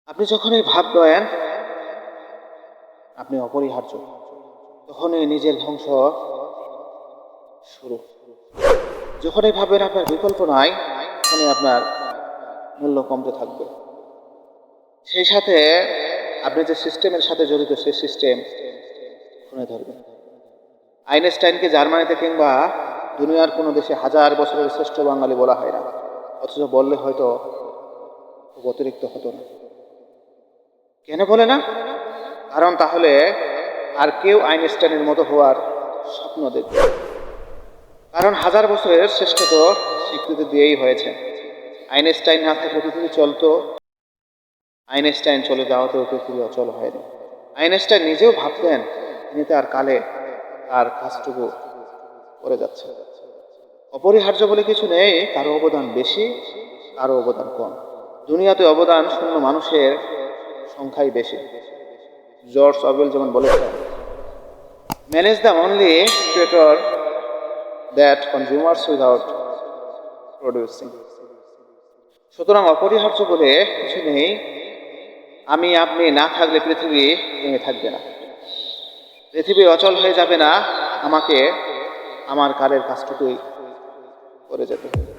আপনি যখনই ভাববেন আপনি অপরিহার্য, তখনই নিজের ধ্বংস শুরু। যখনই ভাববেন আপনার বিকল্প নাই, তখনই আপনার মূল্য কমতে থাকবে। সেই সাথে আপনি যে সিস্টেমের সাথে জড়িত, সেই সিস্টেম শুনে ধরবেন। আইনস্টাইনকে জার্মানিতে কিংবা দুনিয়ার কোনো দেশে হাজার বছরের শ্রেষ্ঠ বাঙালি বলা হয় না, অথচ বললে হয়তো খুব অতিরিক্ত হতো না। কেন বলে না? কারণ তাহলে আর কেউ আইনস্টাইনের মতো হওয়ার স্বপ্ন দেখবে। কারণ হাজার বছরের শ্রেষ্ঠত্ব স্বীকৃতি দিয়েই হয়েছে। আইনস্টাইন না থাকলে পৃথিবী চলতো, আইনস্টাইন চলে যাওয়াতেও পৃথিবী অচল হয়নি। আইনস্টাইন নিজেও ভাবতেন তিনি তার কালে তার কাজটুকু করে যাচ্ছে। অপরিহার্য বলে কিছু নেই, কারো অবদান বেশি, কারো অবদান কম। দুনিয়াতে অবদান শূন্য মানুষের সংখ্যাই বেশি। জর্জ অরওয়েল যেমন বলেছেন, man is the only creator that consumers without producing. সুতরাং অপরিহার্য বলে কিছু নেই। আমি আপনি না থাকলে পৃথিবী থেমে থাকবে না, পৃথিবী অচল হয়ে যাবে না, আমাকে আমার কালের কাজটুকুই করে যেতে হবে।